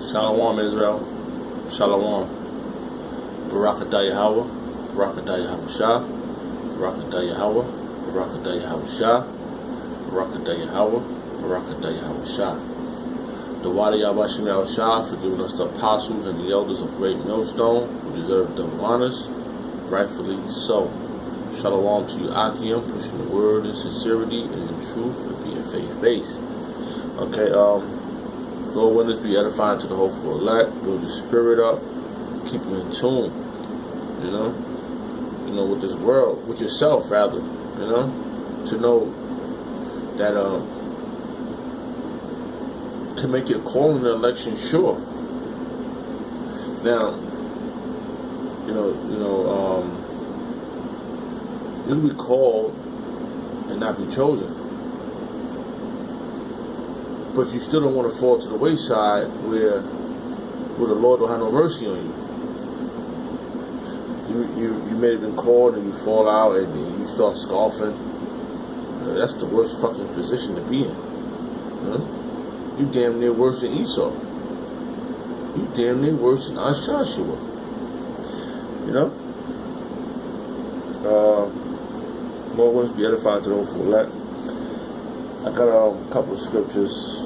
Shalom Israel, Shalom, Barakatah Yahweh, Barakatah Yahweh Shah, Barakatah Yahweh, Barakatah Yahweh Shah, Barakatah Yahweh, Barakatah Yahweh Shah. The Wadi Yahweh Shah for giving us the apostles and the elders of Great Millstone who deserve double honors, rightfully so. Shalom to you, Akim, pushing the word in sincerity and in truth and being faith-based. Okay, Lord, when this be edifying to the hopeful elect, build your spirit up, keep you in tune, you know, with this world, with yourself rather, to know that to make your calling the election sure. Now, you'll be called and not be chosen. But you still don't want to fall to the wayside where the Lord don't have no mercy on you. You may have been called and you fall out and you start scoffing. That's the worst fucking position to be in. You damn near worse than Esau. You damn near worse than Joshua. More ones be edified to those who elect. I got a couple of scriptures.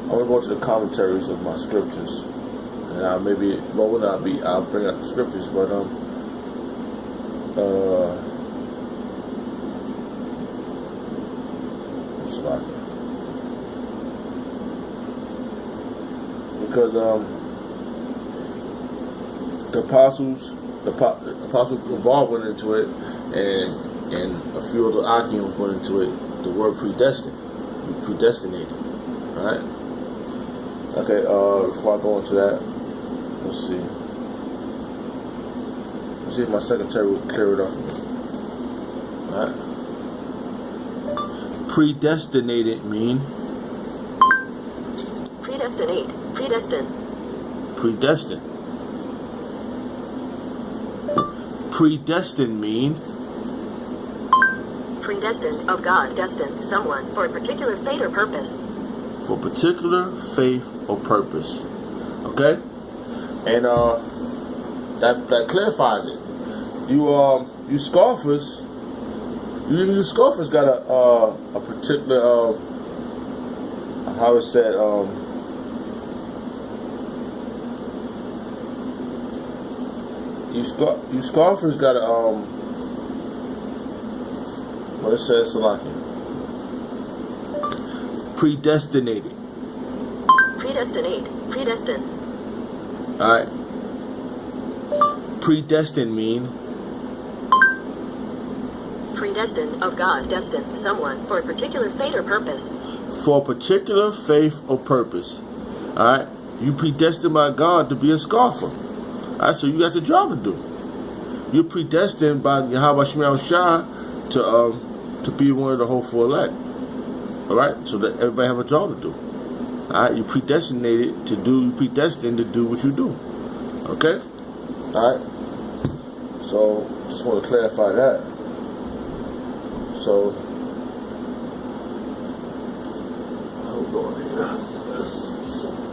I want to go to the commentaries of my scriptures, and I'll bring out the scriptures, but because the apostle Paul went into it, and a few other Akim went into it. The word predestinated, right? Okay, before I go into that, let's see. Let's see if my secretary will clear it up for me. Alright. Predestinated mean? Predestinate. Predestined. Predestined mean? Predestined of God, destined someone for a particular fate or purpose. For particular faith or purpose. Okay? And that clarifies it. You scoffers, you scoffers got a particular how it said you scoffers got a what it says, Salaki. Predestinated. Predestined. Alright. Predestined mean? Predestined of God, destined someone for a particular fate or purpose. For a particular faith or purpose. Alright. You predestined by God to be a scoffer. Alright, so you got your job to do. You're predestined by Yahweh Shah to be one of the hopeful elect. Alright, so that everybody have a job to do. Alright, you're predestined to do what you do. Okay? Alright? So, just want to clarify that. So, hold on here. Let's see something.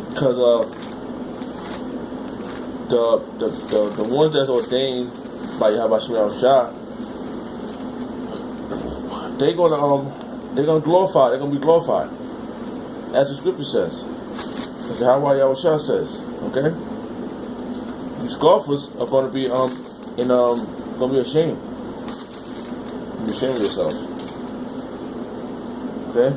Because the ones that's ordained by Yahweh Shah, they're gonna glorify. They're gonna be glorified, as the scripture says. As Yahweh Shah says. Okay. You scoffers are gonna be gonna be ashamed. Be ashamed of yourselves. Okay.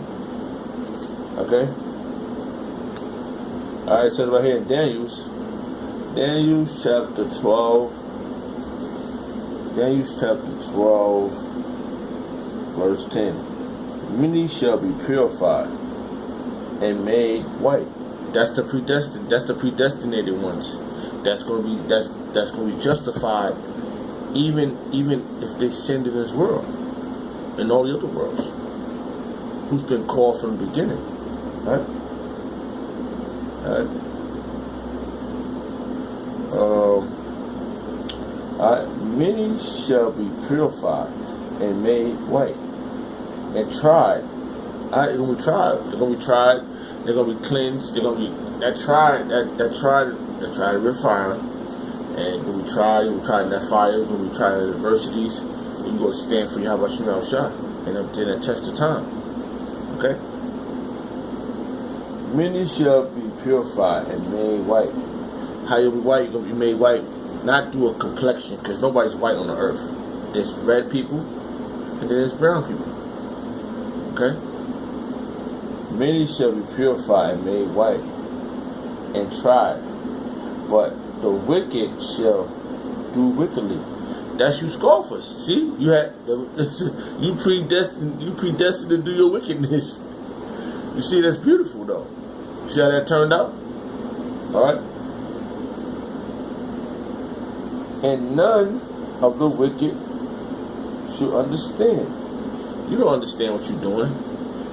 Alright, it says right here in Daniel chapter 12, verse 10. Many shall be purified and made white. That's the predestinated ones. That's gonna be justified even if they sinned in this world and all the other worlds. Who's been called from the beginning. Right? Alright, many shall be purified and made white and tried. Alright, they're gonna be tried. They're gonna be tried. They're gonna be cleansed. They're gonna be that tried with fire, and you're gonna be tried. You're gonna be tried in that fire. You're gonna be tried in adversities. You're gonna stand for Yahweh Shemel Shah, and then that test of time. Okay. Many shall be purified and made white. How you'll be white? You're gonna be made white. Not through a complexion, because nobody's white on the earth. There's red people, and then there's brown people. Okay? Many shall be purified and made white, and tried. But the wicked shall do wickedly. That's you scoffers. See? You had you predestined to do your wickedness. You see, that's beautiful though. You see how that turned out? Alright? And none of the wicked should understand. You don't understand what you're doing,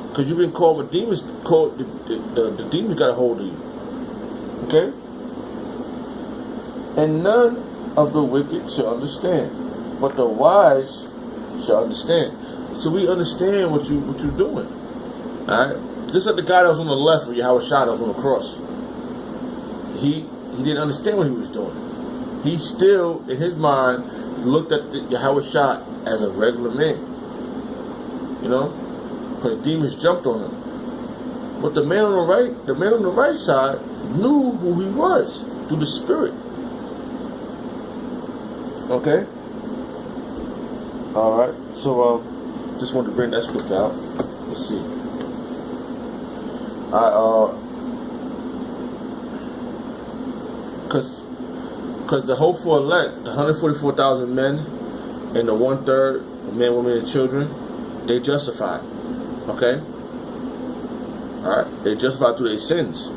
because you've been called with demons. The demons got a hold of you. Okay? And none of the wicked should understand, but the wise shall understand. So we understand what you're doing. Alright? Just like the guy that was on the left of Yahweh Shah that was on the cross. He didn't understand what he was doing. He still, in his mind, looked at Yahweh Shah as a regular man. You know? Because demons jumped on him. But the man on the right side knew who he was through the Spirit. Okay? Alright. So, just wanted to bring that scripture out. Let's see. Because the hopeful elect, the 144,000 men, and the 1/3 men, women, and children, they justified. Okay? Alright? They justified through their sins.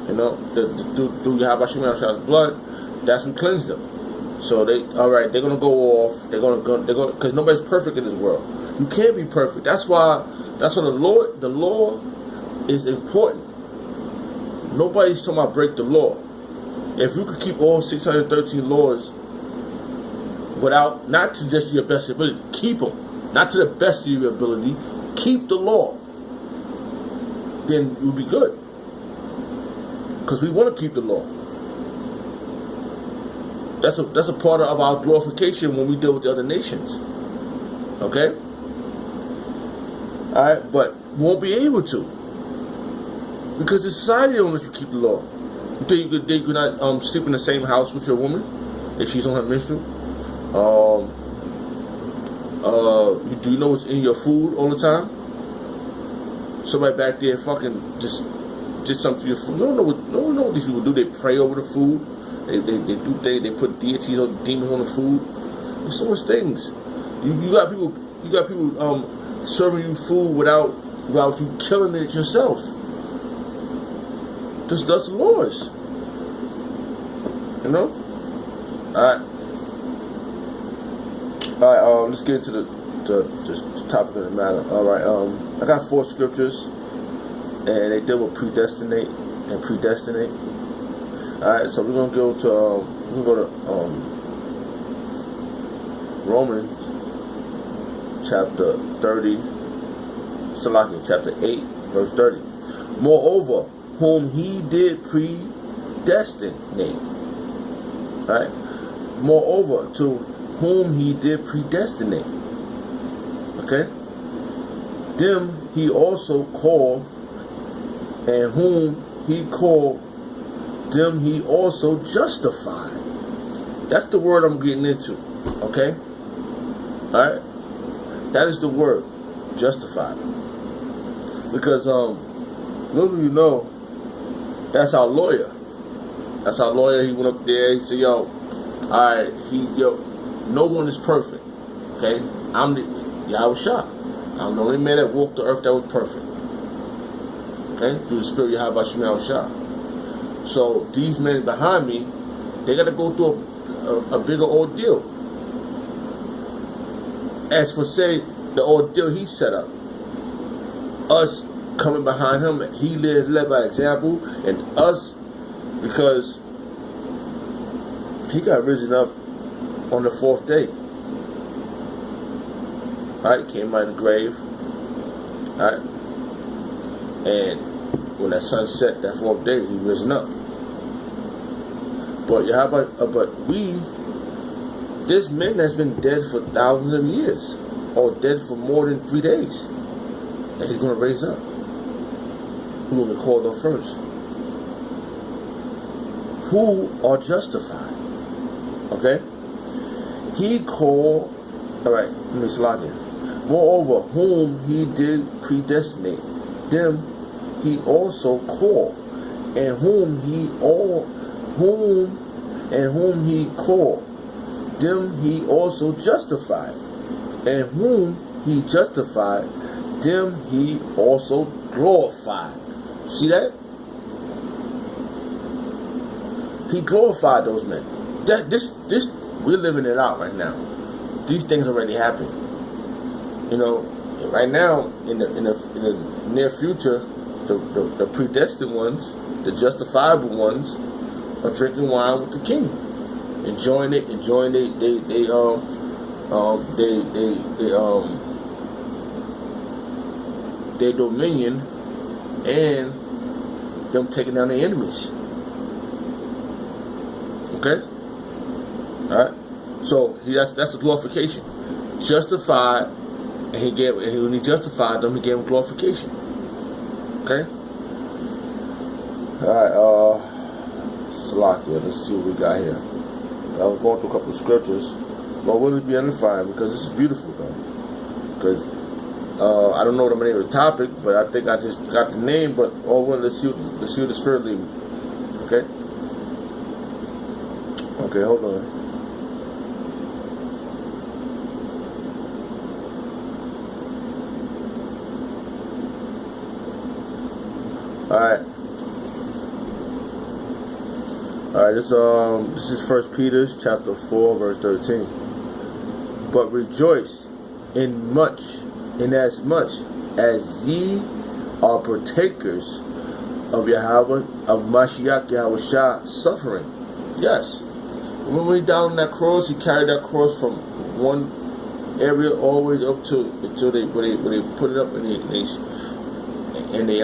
You know? Through Yahweh Shemel blood, that's who cleansed them. So they're gonna go off. They're gonna because nobody's perfect in this world. You can't be perfect. That's why the law is important. Nobody's talking about break the law. If you could keep all 613 laws without, not to just your best ability, keep them, not to the best of your ability, keep the law, then you'll be good. Because we want to keep the law. That's a part of our glorification when we deal with the other nations. Okay? Alright, but we won't be able to. Because the society don't let you keep the law. You think you could not sleep in the same house with your woman if she's on her menstrual? Do you know what's in your food all the time? Somebody back there fucking just did something to your food. You don't know what these people do. They pray over the food. They put deities or demons on the food. There's so much things. You got people serving you food without you killing it yourself. That's the laws. You know? Alright, let's get into the topic of the matter. Alright, I got 4 scriptures, and they deal with predestinate and predestinate. Alright, so we're gonna go to Romans chapter 30, chapter 8, verse 30. Moreover, whom he did predestinate. Right? Moreover, to whom he did predestinate. Okay? Them he also called, and whom he called, them he also justified. That's the word I'm getting into. Okay? Alright? That is the word, justified. Because little you know, that's our lawyer. That's our lawyer. He went up there, he said, no one is perfect. Okay? I'm the Yahweh Shah. I'm the only man that walked the earth that was perfect. Okay? Through the spirit of Yahweh Shemel Shah. So these men behind me, they got to go through a bigger ordeal. As for say the ordeal he set up, us coming behind him, he led by example, and us, because he got risen up on the fourth day. Right? Came out of the grave. Right? And when that sun set, that fourth day, he risen up. But this man has been dead for thousands of years, or dead for more than 3 days, and he's going to raise up. Who will be called up first? Who are justified? Okay? He called, alright, let me slide in. Moreover, whom he did predestinate, them he also called, and whom he called, them he also justified, and whom he justified, them he also glorified. See that? He glorified those men. This we're living it out right now. These things already happened. You know, right now in the near future, the predestined ones, the justifiable ones, are drinking wine with the king, enjoying their dominion, and them taking down their enemies. Okay? Alright? So that's the glorification. Justified, and when he justified them, he gave them glorification. Okay? Alright, Salakia, let's see what we got here. I was going through a couple of scriptures, but will it be edifying? Because this is beautiful, though. Because I don't know the name of the topic, but I think I just got the name. But let's see what the Spirit lead me. Okay. Okay, hold on. Alright. Alright, this is 1 Peter chapter 4, verse 13. But rejoice inasmuch as ye are partakers of Yahweh, of Mashiach Yahushua suffering. Yes. When we died on that cross, he carried that cross from one area all the way up to until they put it up and they